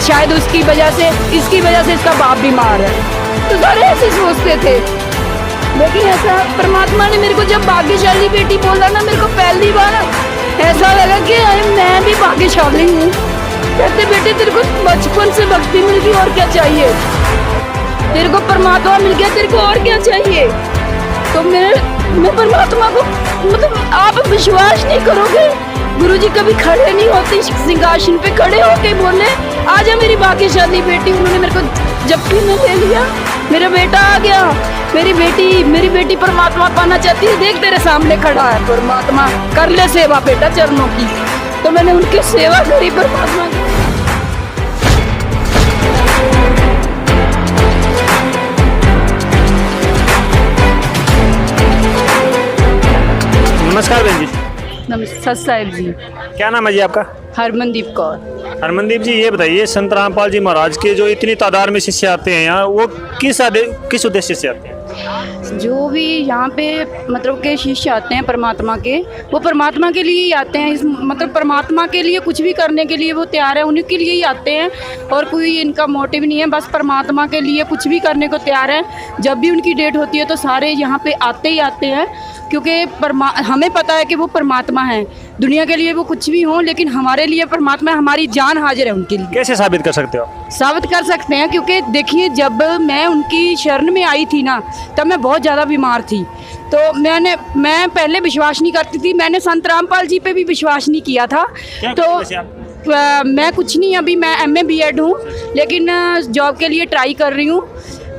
शायद उसकी वजह से, इसकी वजह से इसका बाप बीमार है। तो सारे ऐसे सोचते थे, लेकिन ऐसा परमात्मा ने मेरे को जब भाग्यशाली बेटी बोला ना, मेरे को पहली बार ऐसा लगा कि मैं भी भाग्यशाली हूँ। कहते बेटे तेरे को बचपन से भक्ति मिल गई, और क्या चाहिए, तेरे को परमात्मा मिल गया, तेरे को और क्या चाहिए। तो मैं परमात्मा को, मतलब आप विश्वास नहीं करोगे, गुरुजी कभी खड़े नहीं होते सिंहासन पे, खड़े होके बोले आजा मेरी भाग्यशाली बेटी। उन्होंने मेरे को जप्फी में ले लिया, मेरा बेटा आ गया। मेरी बेटी परमात्मा पाना चाहती है, देख तेरे सामने खड़ा है परमात्मा, कर ले सेवा बेटा चरणों की। तो मैंने उनकी सेवा करी परमात्मा की। नमस्कार बहन जी। नमस्कार साहिब जी। क्या नाम है जी आपका? हरमनदीप कौर। हरमनदीप जी, ये बताइए संत रामपाल जी महाराज के जो इतनी तादाद में शिष्य आते हैं यहाँ, वो किस उद्देश्य से आते हैं? जो भी यहाँ पे मतलब के शिष्य आते हैं परमात्मा के, वो परमात्मा के लिए ही आते हैं। मतलब परमात्मा के लिए कुछ भी करने के लिए वो तैयार है, उन्हीं के लिए ही आते हैं, और कोई इनका मोटिव नहीं है, बस परमात्मा के लिए कुछ भी करने को तैयार है। जब भी उनकी डेट होती है तो सारे यहाँ पे आते ही आते हैं, क्योंकि हमें पता है कि वो परमात्मा है। दुनिया के लिए वो कुछ भी हों, लेकिन हमारे लिए परमात्मा, हमारी जान हाजिर है उनके लिए। कैसे साबित कर सकते हो? साबित कर सकते हैं, क्योंकि देखिए जब मैं उनकी शरण में आई थी ना, तब मैं बहुत ज़्यादा बीमार थी। तो मैं पहले विश्वास नहीं करती थी, मैंने संत रामपाल जी पे भी विश्वास नहीं किया था। तो मैं कुछ नहीं, अभी मैं MA B.Ed हूँ, लेकिन जॉब के लिए ट्राई कर रही हूँ।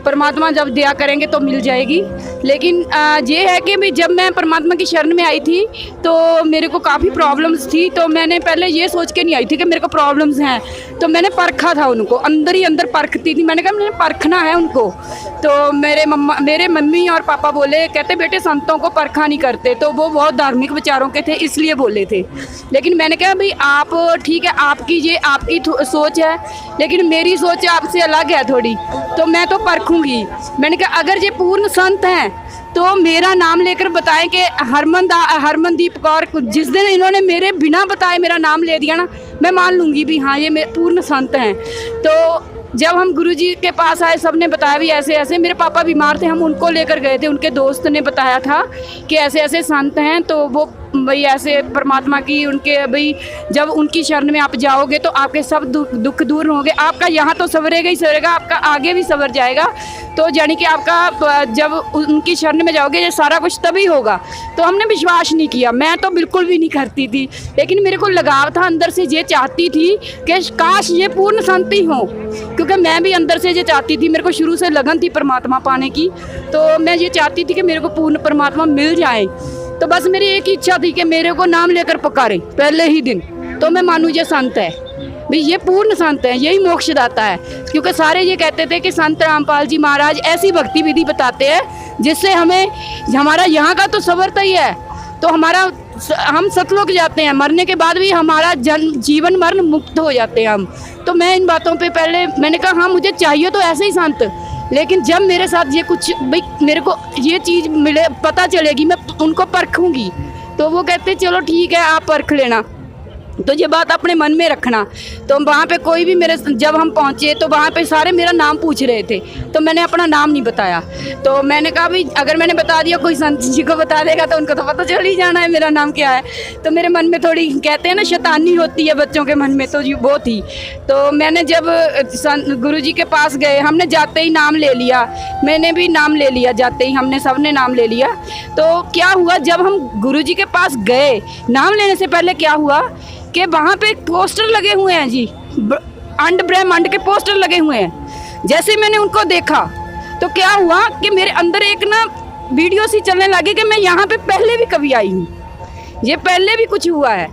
परमात्मा जब दया करेंगे तो मिल जाएगी। लेकिन ये है कि जब मैं परमात्मा की शरण में आई थी तो मेरे को काफ़ी प्रॉब्लम्स थी। तो मैंने पहले ये सोच के नहीं आई थी कि मेरे को प्रॉब्लम्स हैं, तो मैंने परखा था उनको, अंदर ही अंदर परखती थी। मैंने कहा मैंने परखना है उनको। तो मेरे मम्मी और पापा बोले, कहते बेटे संतों को परखा नहीं करते। तो वो बहुत धार्मिक विचारों के थे, इसलिए बोले थे। लेकिन मैंने कहा भाई आप ठीक है, आपकी सोच है, लेकिन मेरी सोच आपसे अलग है थोड़ी, तो मैं तो परखूँगी। मैंने कहा अगर ये पूर्ण संत हैं तो मेरा नाम लेकर बताएं कि हरमनदीप कौर, जिस दिन इन्होंने मेरे बिना बताए मेरा नाम ले दिया ना, मैं मान लूँगी भी हाँ ये पूर्ण संत हैं। तो जब हम गुरुजी के पास आए, सब ने बताया भी ऐसे ऐसे, मेरे पापा बीमार थे, हम उनको लेकर गए थे, उनके दोस्त ने बताया था कि ऐसे ऐसे संत हैं। तो वो भाई ऐसे परमात्मा की उनके भाई जब उनकी शरण में आप जाओगे तो आपके सब दुख दूर होंगे, आपका यहाँ तो सवरेगा ही सवरेगा, आपका आगे भी सवर जाएगा। तो यानी कि आपका जब उनकी शरण में जाओगे ये सारा कुछ तभी होगा। तो हमने विश्वास नहीं किया, मैं तो बिल्कुल भी नहीं करती थी, लेकिन मेरे को लगाव था अंदर से, ये चाहती थी कि काश ये पूर्ण संत ही हो, क्योंकि मैं भी अंदर से ये चाहती थी, मेरे को शुरू से लगन थी परमात्मा पाने की। तो मैं ये चाहती थी कि मेरे को पूर्ण परमात्मा मिल जाए। तो बस मेरी एक ही इच्छा थी कि मेरे को नाम लेकर पुकारे पहले ही दिन, तो मैं मानूँ ये संत है भाई, ये पूर्ण संत है, यही मोक्षदाता है। क्योंकि सारे ये कहते थे कि संत रामपाल जी महाराज ऐसी भक्ति विधि बताते हैं जिससे हमें, हमारा यहाँ का तो सवरता ही है, तो हम सतलोक जाते हैं, मरने के बाद भी हमारा जीवन मरण मुक्त हो जाते हैं हम। तो मैं इन बातों पे पहले मैंने कहा हाँ मुझे चाहिए तो ऐसे ही संत, लेकिन जब मेरे साथ ये कुछ भाई मेरे को ये चीज़ मिले, पता चलेगी, मैं उनको परखूँगी। तो वो कहते चलो ठीक है आप परख लेना, तो ये बात अपने मन में रखना। तो वहाँ पे कोई भी जब हम पहुँचे तो वहाँ पे सारे मेरा नाम पूछ रहे थे, तो मैंने अपना नाम नहीं बताया। तो मैंने कहा भाई अगर मैंने बता दिया कोई संत जी को बता देगा तो उनको तो पता चल ही जाना है मेरा नाम क्या है। तो मेरे मन में थोड़ी कहते हैं ना शैतानी होती है बच्चों के मन में, तो वो थी। तो मैंने जब गुरुजी के पास गए, हमने जाते ही नाम ले लिया, मैंने भी नाम ले लिया, जाते ही हमने सबने नाम ले लिया। तो क्या हुआ जब हम गुरुजी के पास गए, नाम लेने से पहले क्या हुआ कि वहाँ पे पोस्टर लगे हुए हैं जी, अंड ब्रह्मांड के पोस्टर लगे हुए हैं। जैसे मैंने उनको देखा तो क्या हुआ कि मेरे अंदर एक ना वीडियो सी चलने लगी कि मैं यहाँ पे पहले भी कभी आई हूँ, ये पहले भी कुछ हुआ है।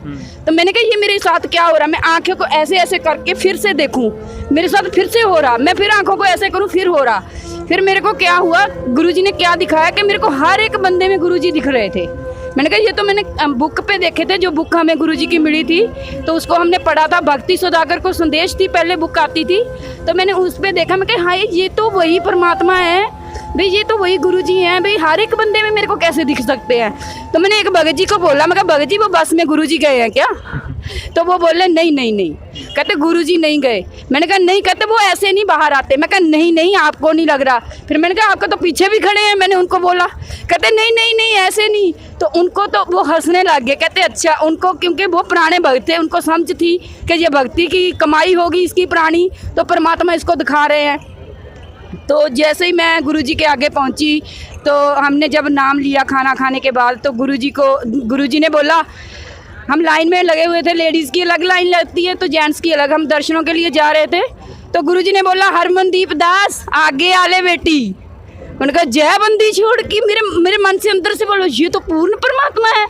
तो मैंने कहा ये मेरे साथ क्या हो रहा है, मैं आंखों को ऐसे ऐसे करके फिर से देखूं, मेरे साथ फिर से हो रहा, मैं फिर आंखों को ऐसे करूं फिर हो रहा। फिर मेरे को क्या हुआ, गुरुजी ने क्या दिखाया कि मेरे को हर एक बंदे में गुरुजी दिख रहे थे। मैंने कहा ये तो मैंने बुक पे देखे थे, जो बुक हमें गुरुजी की मिली थी तो उसको हमने पढ़ा था, भक्ति सौदागर को संदेश थी पहले बुक आती थी, तो मैंने उस पर देखा, मैं कहा हाँ ये तो वही परमात्मा है भाई, ये तो वही गुरुजी हैं भाई, हर एक बंदे में मेरे को कैसे दिख सकते हैं। तो मैंने एक भगत जी को बोला, मैं कहा भगत जी वो बस में गुरुजी गए हैं क्या? तो वो बोले नहीं नहीं नहीं, कहते गुरुजी नहीं गए। मैंने कहा नहीं, कहते वो ऐसे नहीं बाहर आते। मैं कहा नहीं नहीं आपको नहीं लग रहा। फिर मैंने कहा आपका तो पीछे भी खड़े हैं, मैंने उनको बोला। कहते नहीं नहीं नहीं ऐसे नहीं। तो उनको तो वो हंसने लग गए। कहते अच्छा, उनको क्योंकि वो पुराने भक्त थे, उनको समझ थी कि ये भक्ति की कमाई होगी इसकी पुरानी, तो परमात्मा इसको दिखा रहे हैं। तो जैसे ही मैं गुरुजी के आगे पहुंची तो हमने जब नाम लिया खाना खाने के बाद, तो गुरुजी ने बोला, हम लाइन में लगे हुए थे, लेडीज़ की अलग लाइन लगती है तो जेंट्स की अलग, हम दर्शनों के लिए जा रहे थे। तो गुरुजी ने बोला हरमनदीप दास आगे आले बेटी। उन्होंने कहा जय बंदी छोड़ की, मेरे मन से अंदर से बोलो ये तो पूर्ण परमात्मा है।